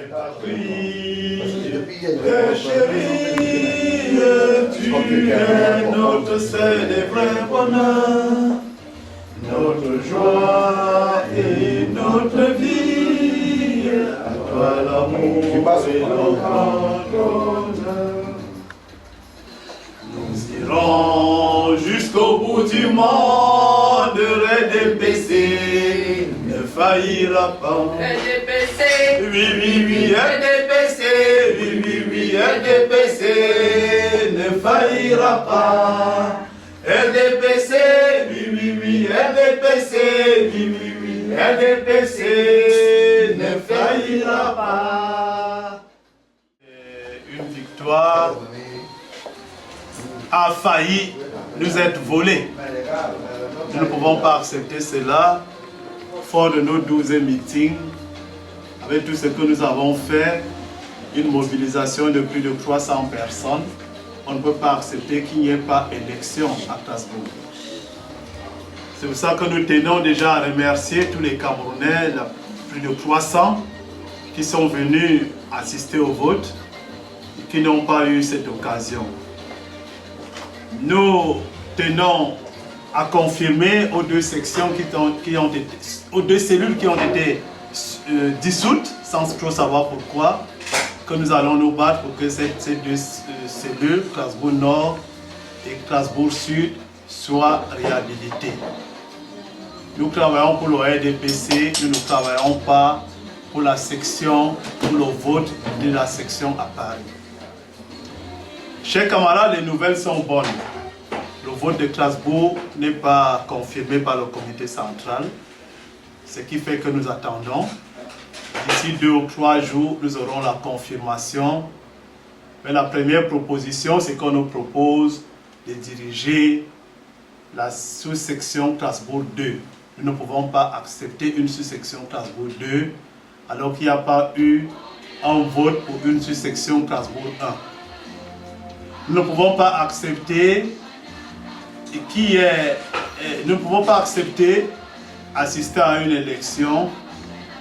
patrie, Père chéri, tu es notre seul et vrai bonheur, notre joie et notre vie, à toi l'amour et le grand honneur. Nous irons jusqu'au bout du monde, RDPC ne faillira pas. RDPC, Oui, oui, oui, RDPC, oui, oui, oui, RDPC ne faillira pas. RDPC, oui, oui, oui, RDPC, oui, oui, oui, RDPC ne faillira pas. Une victoire a failli nous être volée. Nous ne pouvons pas accepter cela. Fort de nos 12 meetings, avec tout ce que nous avons fait, une mobilisation de plus de 300 personnes, on ne peut pas accepter qu'il n'y ait pas élection à Strasbourg. C'est pour ça que nous tenons déjà à remercier tous les Camerounais, plus de 300, qui sont venus assister au vote et qui n'ont pas eu cette occasion. Nous tenons à confirmer aux deux sections aux deux cellules qui ont été dissoutes, sans trop savoir pourquoi, que nous allons nous battre pour que ces deux cellules, Strasbourg Nord et Strasbourg Sud, soient réhabilitées. Nous travaillons pour le RDPC, nous ne travaillons pas pour la section, pour le vote de la section à Paris. Chers camarades, les nouvelles sont bonnes. Le vote de Strasbourg n'est pas confirmé par le comité central, ce qui fait que nous attendons. D'ici 2 ou 3 jours, nous aurons la confirmation. Mais la première proposition, c'est qu'on nous propose de diriger la sous-section Strasbourg 2. Nous ne pouvons pas accepter une sous-section Strasbourg 2 alors qu'il n'y a pas eu un vote pour une sous-section Strasbourg 1. Nous ne pouvons pas accepter nous ne pouvons pas accepter assister à une élection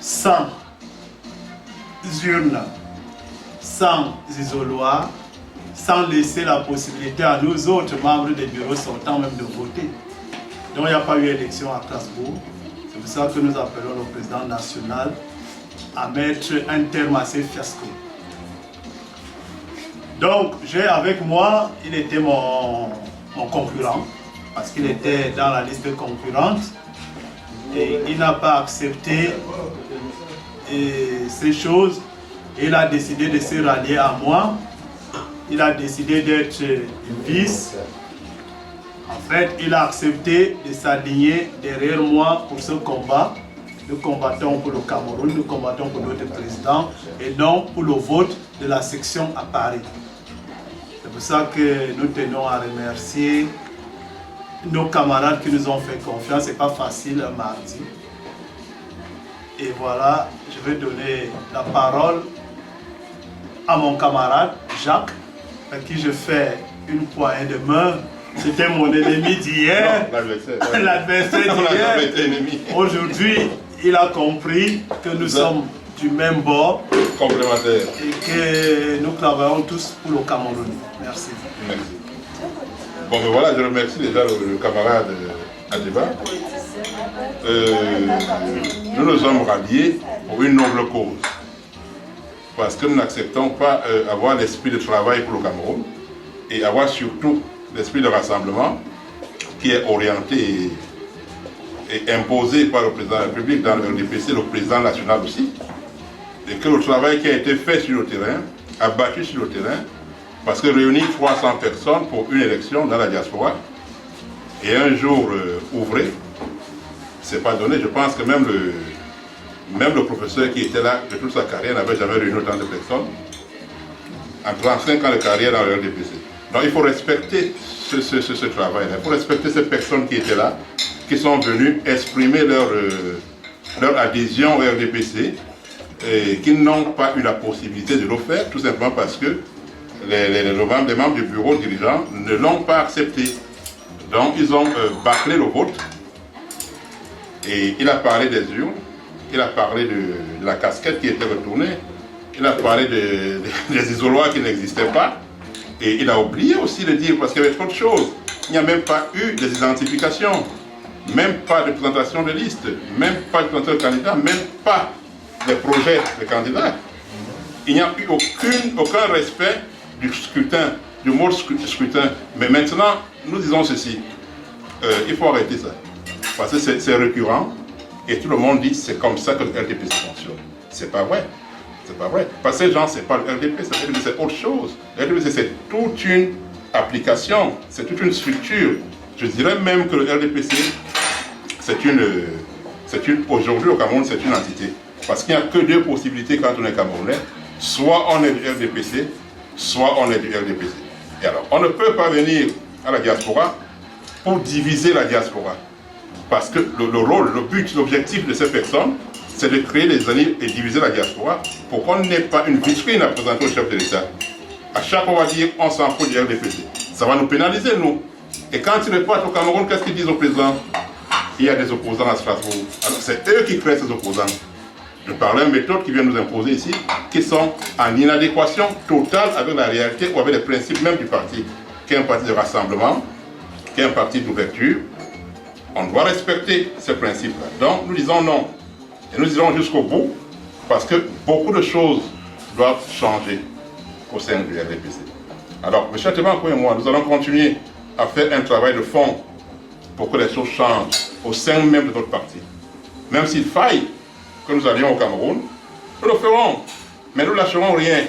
sans urne, sans isoloir, sans laisser la possibilité à nous autres membres des bureaux sortants même de voter. Donc il n'y a pas eu élection à Strasbourg. C'est pour ça que nous appelons le président national à mettre un terme à ces fiascos. Donc j'ai avec moi, il était mon concurrent, parce qu'il était dans la liste concurrente et il n'a pas accepté ces choses. Il a décidé de se rallier à moi. Il a décidé d'être vice. En fait, il a accepté de s'aligner derrière moi pour ce combat. Nous combattons pour le Cameroun, nous combattons pour notre président et non pour le vote de la section à Paris. C'est pour ça que nous tenons à remercier nos camarades qui nous ont fait confiance. Ce n'est pas facile un mardi. Et voilà, je vais donner la parole à mon camarade Jacques, à qui je fais une poignée de main. C'était mon ennemi d'hier, l'adversaire d'hier. Aujourd'hui, il a compris que nous sommes du même bord complémentaire et que nous travaillons tous pour le Cameroun. Merci. Merci. Bon, ben voilà, je remercie déjà le camarade Adeba. Nous nous sommes ralliés pour une noble cause. Parce que nous n'acceptons pas avoir l'esprit de travail pour le Cameroun et avoir surtout l'esprit de rassemblement qui est orienté et imposé par le président de la République dans le RDPC, le président national aussi. Et que le travail qui a été fait sur le terrain, abattu sur le terrain, parce que réunir 300 personnes pour une élection dans la diaspora et un jour ouvré, c'est pas donné. Je pense que même le professeur qui était là de toute sa carrière n'avait jamais réuni autant de personnes en 35 ans de carrière dans le RDPC. Donc il faut respecter ce travail-là, il faut respecter ces personnes qui étaient là, qui sont venues exprimer leur adhésion au RDPC et qui n'ont pas eu la possibilité de le faire, tout simplement parce que les membres du bureau dirigeant ne l'ont pas accepté. Donc ils ont bâclé le vote et il a parlé des urnes, il a parlé de la casquette qui était retournée il a parlé des isoloirs qui n'existaient pas. Et il a oublié aussi de dire, parce qu'il y avait trop de choses. Il n'y a même pas eu des identifications, même pas de présentation de liste, même pas de présentation de candidats, même pas de projet de candidats. Il n'y a eu aucun respect du scrutin, du mode scrutin. Mais maintenant, nous disons ceci, il faut arrêter ça. Parce que c'est récurrent et tout le monde dit que c'est comme ça que le RDPC fonctionne. C'est pas vrai. C'est pas vrai. Parce que ces gens, c'est pas le RDPC, c'est autre chose. Le RDPC, c'est toute une application, c'est toute une structure. Je dirais même que le RDPC, aujourd'hui au Cameroun, c'est une entité. Parce qu'il n'y a que deux possibilités quand on est Camerounais. Soit on est du RDPC, soit on est du RDPC. Et alors, on ne peut pas venir à la diaspora pour diviser la diaspora. Parce que le rôle, le but, l'objectif de ces personnes, c'est de créer des alliés et diviser la diaspora pour qu'on n'ait pas une vitrine à présenter au chef de l'État. À chaque fois, on va dire on s'en fout du RDPC. Ça va nous pénaliser, nous. Et quand ils repartent au Cameroun, qu'est-ce qu'ils disent au président? Il y a des opposants à Strasbourg. Alors, c'est eux qui créent ces opposants. Je parlais d'une méthode qui vient nous imposer ici, qui sont en inadéquation totale avec la réalité ou avec les principes même du parti, qui est un parti de rassemblement, qui est un parti d'ouverture. On doit respecter ces principes-là. Donc, nous disons non. Et nous irons jusqu'au bout, parce que beaucoup de choses doivent changer au sein du RDPC. Alors, M. Tebanko et moi, nous allons continuer à faire un travail de fond pour que les choses changent au sein même de notre parti. Même s'il faille que nous allions au Cameroun, nous le ferons, mais nous ne lâcherons rien.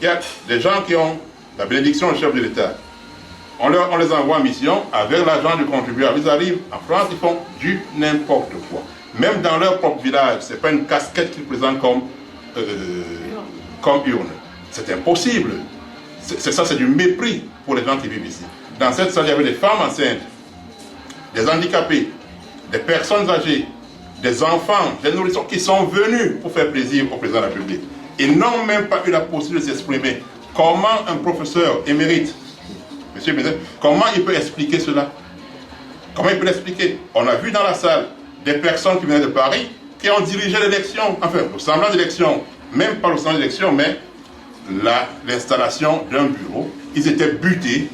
Il y a des gens qui ont la bénédiction du chef de l'État. On les envoie en mission avec l'argent du contribuable. Ils arrivent en France, ils font du n'importe quoi. Même dans leur propre village, ce n'est pas une casquette qu'ils présentent comme urne. C'est impossible. C'est du mépris pour les gens qui vivent ici. Dans cette salle, il y avait des femmes enceintes, des handicapés, des personnes âgées, des enfants, des nourrissons qui sont venus pour faire plaisir au président de la République. Ils n'ont même pas eu la possibilité de s'exprimer. Comment un professeur émérite, monsieur le président, comment il peut expliquer cela? Comment il peut l'expliquer? On a vu dans la salle des personnes qui venaient de Paris, qui ont dirigé l'élection, enfin, le semblant d'élection, même pas le semblant d'élection, mais l'installation d'un bureau. Ils étaient butés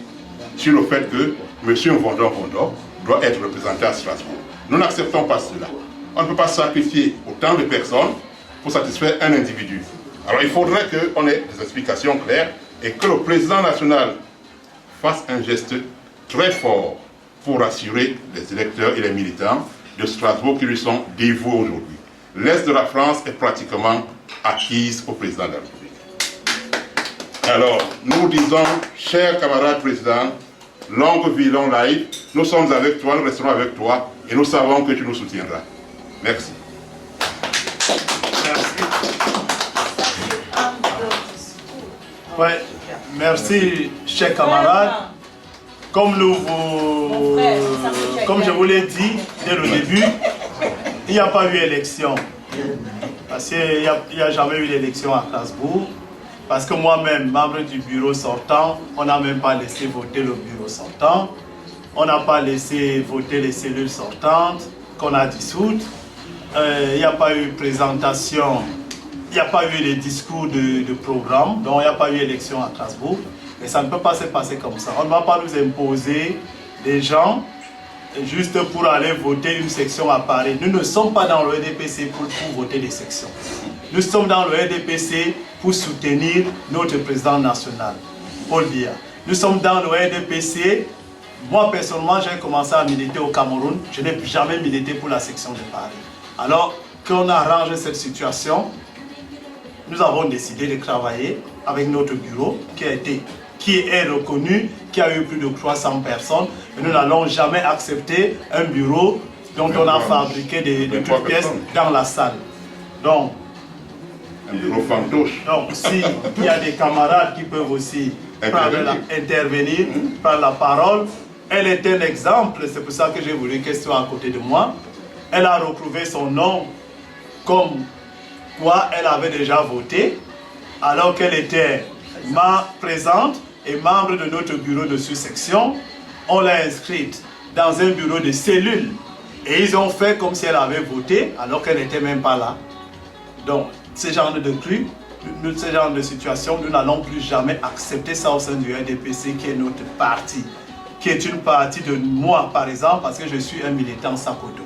sur le fait que M. Vondor doit être représenté à Strasbourg. Nous n'acceptons pas cela. On ne peut pas sacrifier autant de personnes pour satisfaire un individu. Alors il faudrait qu'on ait des explications claires et que le président national fasse un geste très fort pour rassurer les électeurs et les militants de Strasbourg qui lui sont dévoués aujourd'hui. L'Est de la France est pratiquement acquise au président de la République. Alors, nous disons, chers camarades présidents, longue vie, long life, nous sommes avec toi, nous resterons avec toi et nous savons que tu nous soutiendras. Merci. Merci. Ouais, merci, chers camarades. Comme je vous l'ai dit dès le début, il n'y a pas eu élection. Parce qu'il n'y a jamais eu d'élection à Strasbourg. Parce que moi-même, membre du bureau sortant, on n'a même pas laissé voter le bureau sortant. On n'a pas laissé voter les cellules sortantes qu'on a dissoutes. Il n'y a pas eu présentation, il n'y a pas eu les discours de programme, donc il n'y a pas eu élection à Strasbourg. Mais ça ne peut pas se passer comme ça. On ne va pas nous imposer des gens juste pour aller voter une section à Paris. Nous ne sommes pas dans le RDPC pour voter des sections. Nous sommes dans le RDPC pour soutenir notre président national, Paul Biya. Nous sommes dans le RDPC. Moi, personnellement, j'ai commencé à militer au Cameroun. Je n'ai jamais milité pour la section de Paris. Alors qu'on arrange cette situation, nous avons décidé de travailler avec notre bureau qui est reconnu, qui a eu plus de 300 personnes. Et nous n'allons jamais accepter un bureau dont on a fabriqué de toutes pièces dans la salle. Donc, un bureau fantoche. Donc, s'il y a des camarades qui peuvent aussi intervenir, prendre la parole, elle est un exemple, c'est pour ça que j'ai voulu qu'elle soit à côté de moi. Elle a retrouvé son nom comme quoi elle avait déjà voté, alors qu'elle était présente et membre de notre bureau de sous-section. On l'a inscrite dans un bureau de cellules et ils ont fait comme si elle avait voté alors qu'elle n'était même pas là. Donc, ce genre de cru, ce genre de situation, nous n'allons plus jamais accepter ça au sein du RDPC qui est notre parti, qui est une partie de moi par exemple, parce que je suis un militant Sakoto.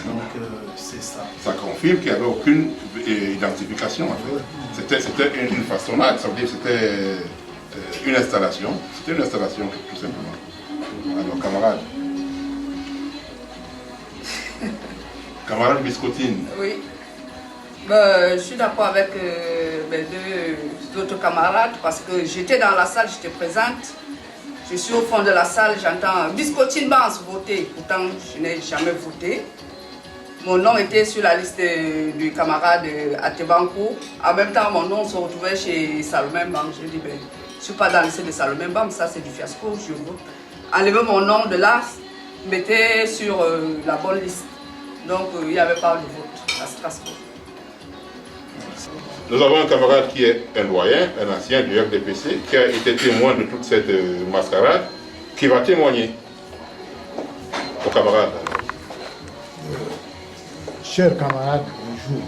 Donc c'est ça. Ça confirme qu'il n'y avait aucune identification en fait. C'était une façonnade, ça veut dire que c'était une installation. C'était une installation tout simplement. Alors camarade. Camarade Biscotine. Oui. Je suis d'accord avec mes deux autres camarades parce que j'étais dans la salle, j'étais présente. Je suis au fond de la salle, j'entends Biscotine Bans voter. Pourtant, je n'ai jamais voté. Mon nom était sur la liste du camarade Atebanko. En même temps, mon nom se retrouvait chez Salomé Bam. Je dis, ben, je ne suis pas dans la liste de Salomé Bam, ça c'est du fiasco, je vote. Enlever mon nom de là, mettez sur la bonne liste. Donc, il n'y avait pas de vote à Strasbourg. Nous avons un camarade qui est un doyen, un ancien du RDPC, qui a été témoin de toute cette mascarade, qui va témoigner aux camarades. Chers camarades, bonjour.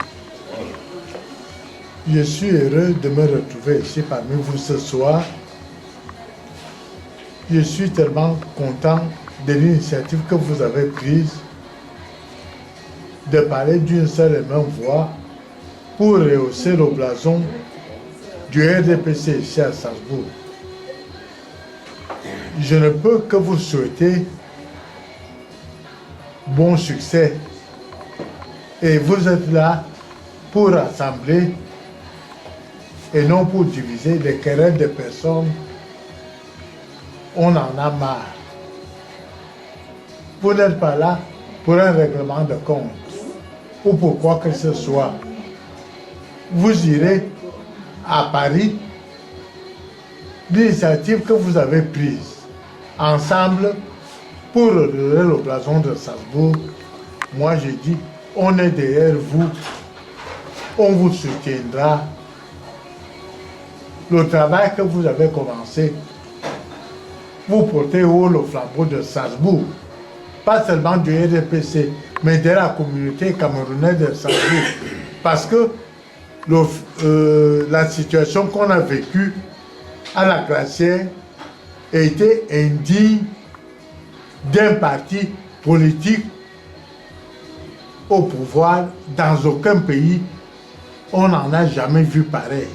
Je suis heureux de me retrouver ici parmi vous ce soir. Je suis tellement content de l'initiative que vous avez prise de parler d'une seule et même voix pour rehausser le blason du RDPC ici à Strasbourg. Je ne peux que vous souhaiter bon succès. Et vous êtes là pour rassembler et non pour diviser les querelles des personnes. On en a marre. Vous n'êtes pas là pour un règlement de compte ou pour quoi que ce soit. Vous irez à Paris, l'initiative que vous avez prise ensemble pour relever le blason de Strasbourg. Moi je dis, on est derrière vous, on vous soutiendra. Le travail que vous avez commencé, vous portez haut le flambeau de Strasbourg, pas seulement du RDPC, mais de la communauté camerounaise de Strasbourg. Parce que la situation qu'on a vécue à la Glacière était indigne d'un parti politique au pouvoir. Dans aucun pays, on n'en a jamais vu pareil.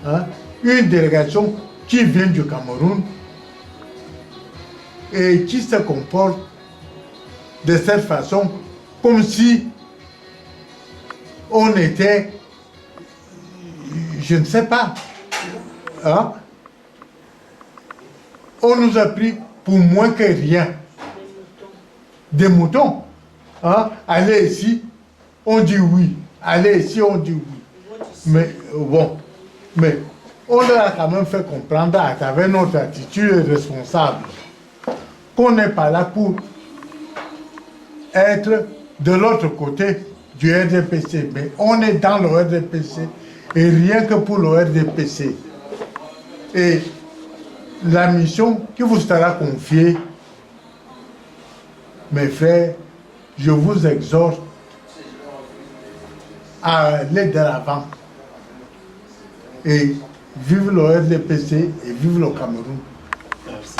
Hein? Une délégation qui vient du Cameroun et qui se comporte de cette façon comme si on était, je ne sais pas, hein? On nous a pris pour moins que rien. Des moutons. Hein? Allez ici, on dit oui. Allez ici, on dit oui. Mais bon, mais on leur a quand même fait comprendre à travers notre attitude responsable qu'on n'est pas là pour être de l'autre côté du RDPC, mais on est dans le RDPC et rien que pour le RDPC. Et la mission qui vous sera confiée, mes frères, je vous exhorte à aller de l'avant et vive le RDPC et vive le Cameroun. Merci.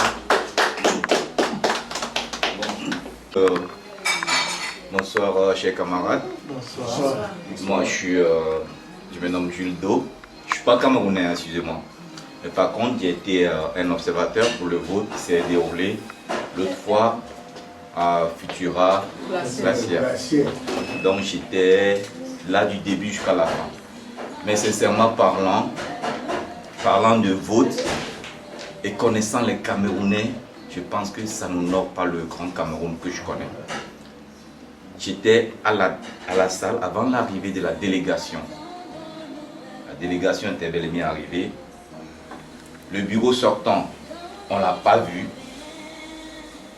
Bonsoir chers camarades. Bonsoir. Moi je me nomme Jules Do. Je ne suis pas camerounais, excusez-moi. Mais par contre j'ai été un observateur pour le vote qui s'est déroulé l'autre fois à Futura Glacière. Donc j'étais là du début jusqu'à la fin. Mais sincèrement parlant de vote et connaissant les Camerounais, je pense que ça n'honore pas le grand Cameroun que je connais. J'étais à la salle avant l'arrivée de la délégation. La délégation était bel et bien arrivée. Le bureau sortant, on ne l'a pas vu.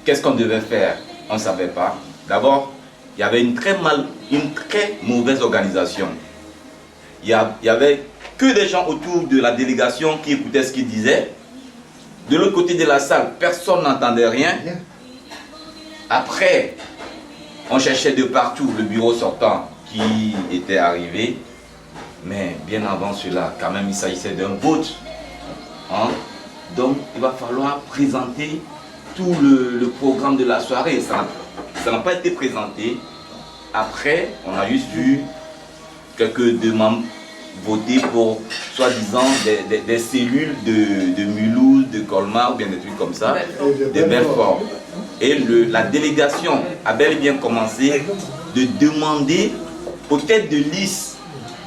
Qu'est-ce qu'on devait faire? On ne savait pas. D'abord, il y avait une très mauvaise organisation. Il y avait que des gens autour de la délégation qui écoutaient ce qu'ils disaient. De l'autre côté de la salle, personne n'entendait rien. Après, on cherchait de partout le bureau sortant qui était arrivé. Mais bien avant cela, quand même, il s'agissait d'un vote. Hein? Donc, il va falloir présenter tout le programme de la soirée. Ça n'a pas été présenté. Après, on a juste vu quelques membres voter pour, soi-disant, des cellules de Mulhouse, de Colmar, ou bien des trucs comme ça, de Belfort. Et la délégation a bel et bien commencé de demander aux têtes de liste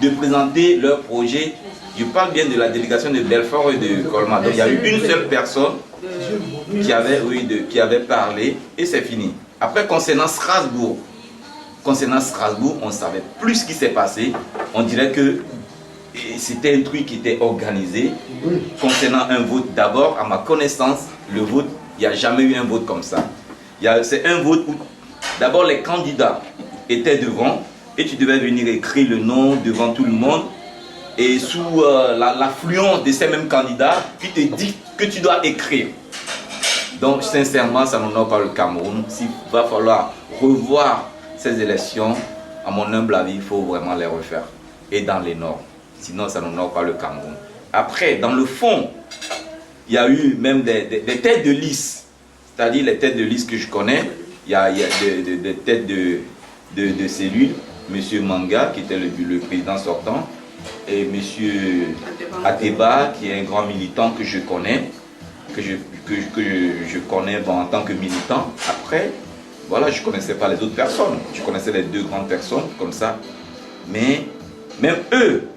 de présenter leur projet. Je parle bien de la délégation de Belfort et de Colmar. Donc il y a eu une seule personne qui avait parlé et c'est fini. Après, concernant Strasbourg, on ne savait plus ce qui s'est passé. On dirait que c'était un truc qui était organisé. Concernant un vote, d'abord, à ma connaissance, le vote, il n'y a jamais eu un vote comme ça. C'est un vote où d'abord les candidats étaient devant et tu devais venir écrire le nom devant tout le monde. Et sous l'affluence de ces mêmes candidats, il te dit que tu dois écrire. Donc sincèrement, ça n'honore pas le Cameroun. S'il va falloir revoir ces élections, à mon humble avis, il faut vraiment les refaire. Et dans les normes. Sinon, ça n'honore pas le Cameroun. Après, dans le fond, il y a eu même des têtes de liste. C'est-à-dire les têtes de liste que je connais. Il y a des têtes de cellules. Monsieur Manga, qui était le président sortant. Et monsieur Ateba, qui est un grand militant que je connais. Que je connais en tant que militant. Après, voilà, je ne connaissais pas les autres personnes. Je connaissais les deux grandes personnes comme ça. Mais même eux,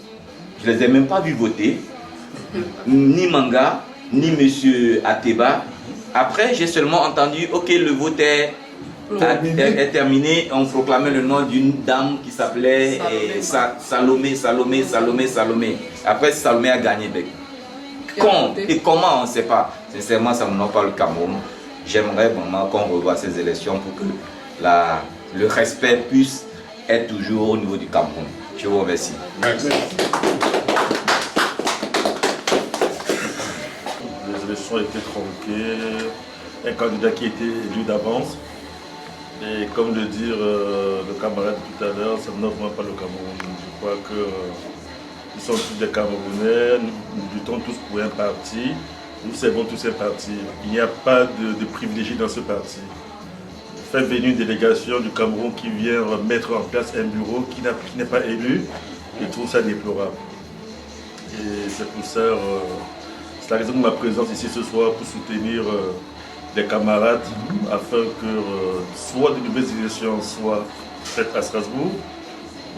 je ne les ai même pas vus voter. Ni Manga, ni monsieur Ateba. Après, j'ai seulement entendu, ok, le vote est terminé. On proclamait le nom d'une dame qui s'appelait Salomé. Après, Salomé a gagné. Quand et comment, on ne sait pas. Sincèrement, ça n'honore pas le Cameroun. J'aimerais vraiment qu'on revoie ces élections pour que le respect puisse être toujours au niveau du Cameroun. Je vous remercie. Merci. Les élections étaient tronquées, un candidat qui était élu d'avance. Et comme le dit le camarade tout à l'heure, ça n'honore vraiment pas le Cameroun. Je crois que nous sommes tous des Camerounais, nous luttons tous pour un parti, nous servons tous un parti. Il n'y a pas de privilégiés dans ce parti. Faire venir une délégation du Cameroun qui vient mettre en place un bureau qui n'est pas élu, je trouve ça déplorable. Et c'est pour ça, c'est la raison de ma présence ici ce soir pour soutenir les camarades afin que soit de nouvelles élections soient faites à Strasbourg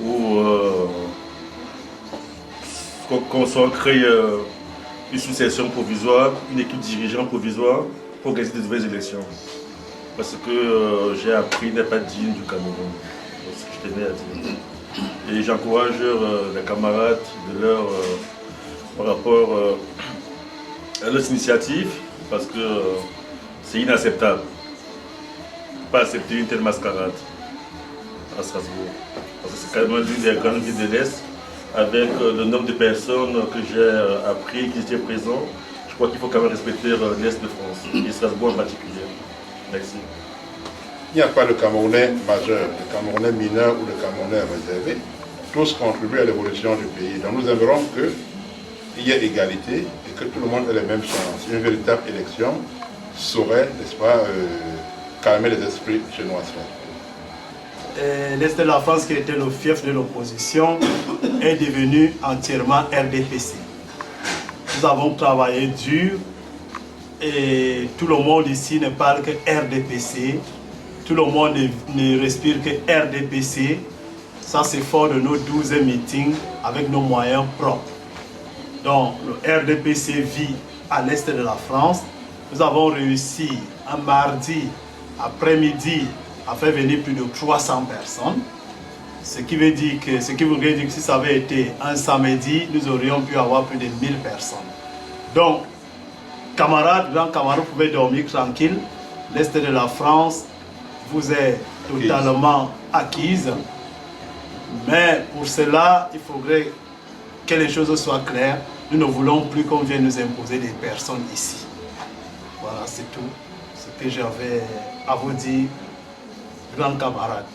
ou qu'on soit créé une succession provisoire, une équipe dirigeante provisoire pour organiser de nouvelles élections. Parce que j'ai appris n'est pas digne du Cameroun. C'est ce que je tenais à dire. Et j'encourage les camarades par rapport à leurs initiatives, parce que c'est inacceptable. Pas accepter une telle mascarade à Strasbourg. Parce que c'est quand même l'une des grandes villes de l'Est. Avec le nombre de personnes que j'ai appris, qui étaient présents, je crois qu'il faut quand même respecter l'Est de France, et Strasbourg en particulier. Merci. Il n'y a pas de Camerounais majeur, de Camerounais mineur ou de Camerounais réservé. Tous contribuent à l'évolution du pays. Donc nous aimerons qu'il y ait égalité et que tout le monde ait les mêmes chances. Une véritable élection saurait, n'est-ce pas, calmer les esprits chez nous à Strasbourg. L'Est de la France, qui était le fief de l'opposition, est devenu entièrement RDPC. Nous avons travaillé dur et tout le monde ici ne parle que RDPC. Tout le monde ne respire que RDPC. Ça, c'est fort de nos 12 meetings avec nos moyens propres. Donc, le RDPC vit à l'Est de la France. Nous avons réussi un mardi après-midi à faire venir plus de 300 personnes. Ce qui veut dire que si ça avait été un samedi, nous aurions pu avoir plus de 1000 personnes. Donc, camarades, grands camarades, vous pouvez dormir tranquille. L'Est de la France vous est totalement acquise. Mais pour cela, il faudrait que les choses soient claires. Nous ne voulons plus qu'on vienne nous imposer des personnes ici. Voilà, c'est tout ce que j'avais à vous dire, grands camarades.